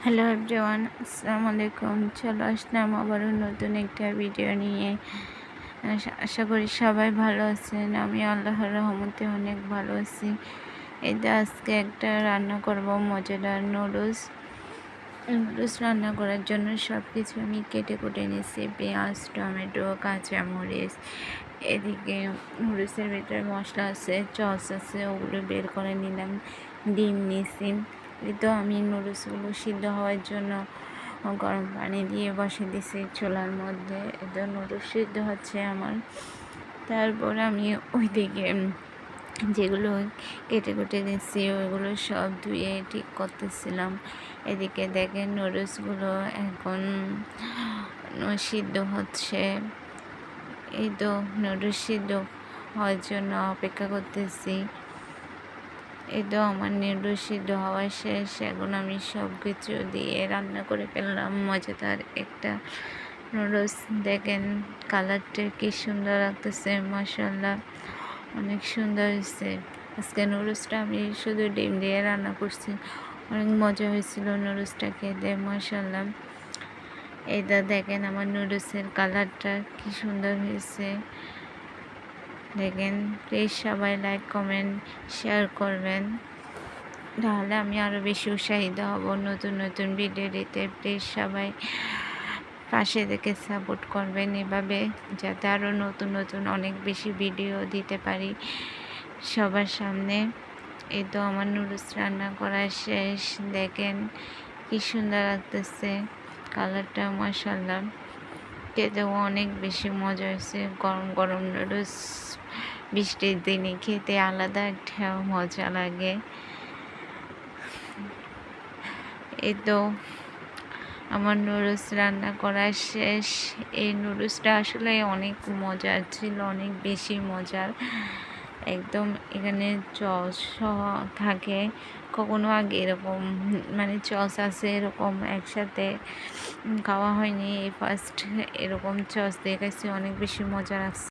Hello everyone, আসসালামু আলাইকুম। চলো আসলাম আবারও নতুন একটা ভিডিও নিয়ে। আশা করি সবাই ভালো আছেন। আমি আল্লাহর রহমতে অনেক ভালো আছি। এই তো আজকে একটা রান্না করব মজাদার নুডলস। রান্না করার জন্য সব কিছু আমি কেটে কুটে নিয়েছি, পেঁয়াজ, টমেটো, কাঁচামরিচ। এদিকে নুডলসের ভিতরে মশলা আছে, সস আছে, ওগুলো বের করে নিলাম। ডিম নিয়েছি। এই তো আমি নুডলসগুলো সিদ্ধ হওয়ার জন্য গরম পানি দিয়ে বসে দিয়েছি চুলার মধ্যে। এতো নুডলস সিদ্ধ হচ্ছে আমার। তারপর আমি ওইদিকে যেগুলো কেটে কুটে দিচ্ছি ওইগুলো সব ধুয়ে ঠিক করতেছিলাম। এদিকে দেখেন নুডলসগুলো এখন সিদ্ধ হচ্ছে। এই তো নুডলস সিদ্ধ হওয়ার জন্য অপেক্ষা করতেছি। এই তো আমার নুডলস সিদ্ধ হওয়া শেষ। এখন আমি সব কিছু দিয়ে রান্না করে ফেললাম মজাদার একটা নুডলস। দেখেন কালারটা কি সুন্দর লাগতেছে, মাশাআল্লাহ অনেক সুন্দর হয়েছে। আজকে নুডলসটা আমি শুধু ডিম দিয়ে রান্না করছি, অনেক মজা হয়েছিল নুডলসটা খেতে, মাশাআল্লাহ। এইটা দেখেন আমার নুডলসের কালারটা কি সুন্দর হয়েছে। দেখেন প্লিজ সবাই লাইক, কমেন্ট, শেয়ার করবেন, তাহলে আমি আরও বেশি উৎসাহিত হব নতুন নতুন ভিডিও দিতে। প্লিজ সবাই পাশে থেকে সাপোর্ট করবেন এভাবে, যাতে আরও নতুন নতুন অনেক বেশি ভিডিও দিতে পারি সবার সামনে। এই তো আমার নুডলস রান্না করা শেষ। দেখেন কি সুন্দর লাগতেছে কালারটা, মাশাআল্লাহ খেতেও অনেক বেশি মজা হয়েছে। গরম গরম নুডলস বৃষ্টির দিনে খেতে আলাদা একটা মজা লাগে। এই তো আমার নুডলস রান্না করা শেষ। এই নুডলসটা আসলে অনেক মজার ছিল, অনেক বেশি মজার। একদম এখানে সস থাকে, কখনো আগে এরকম মানে সস আছে এরকম একসাথে খাওয়া হয়নি, এই ফার্স্ট এরকম সস দিয়ে খাইছি, অনেক বেশি মজা লাগছে।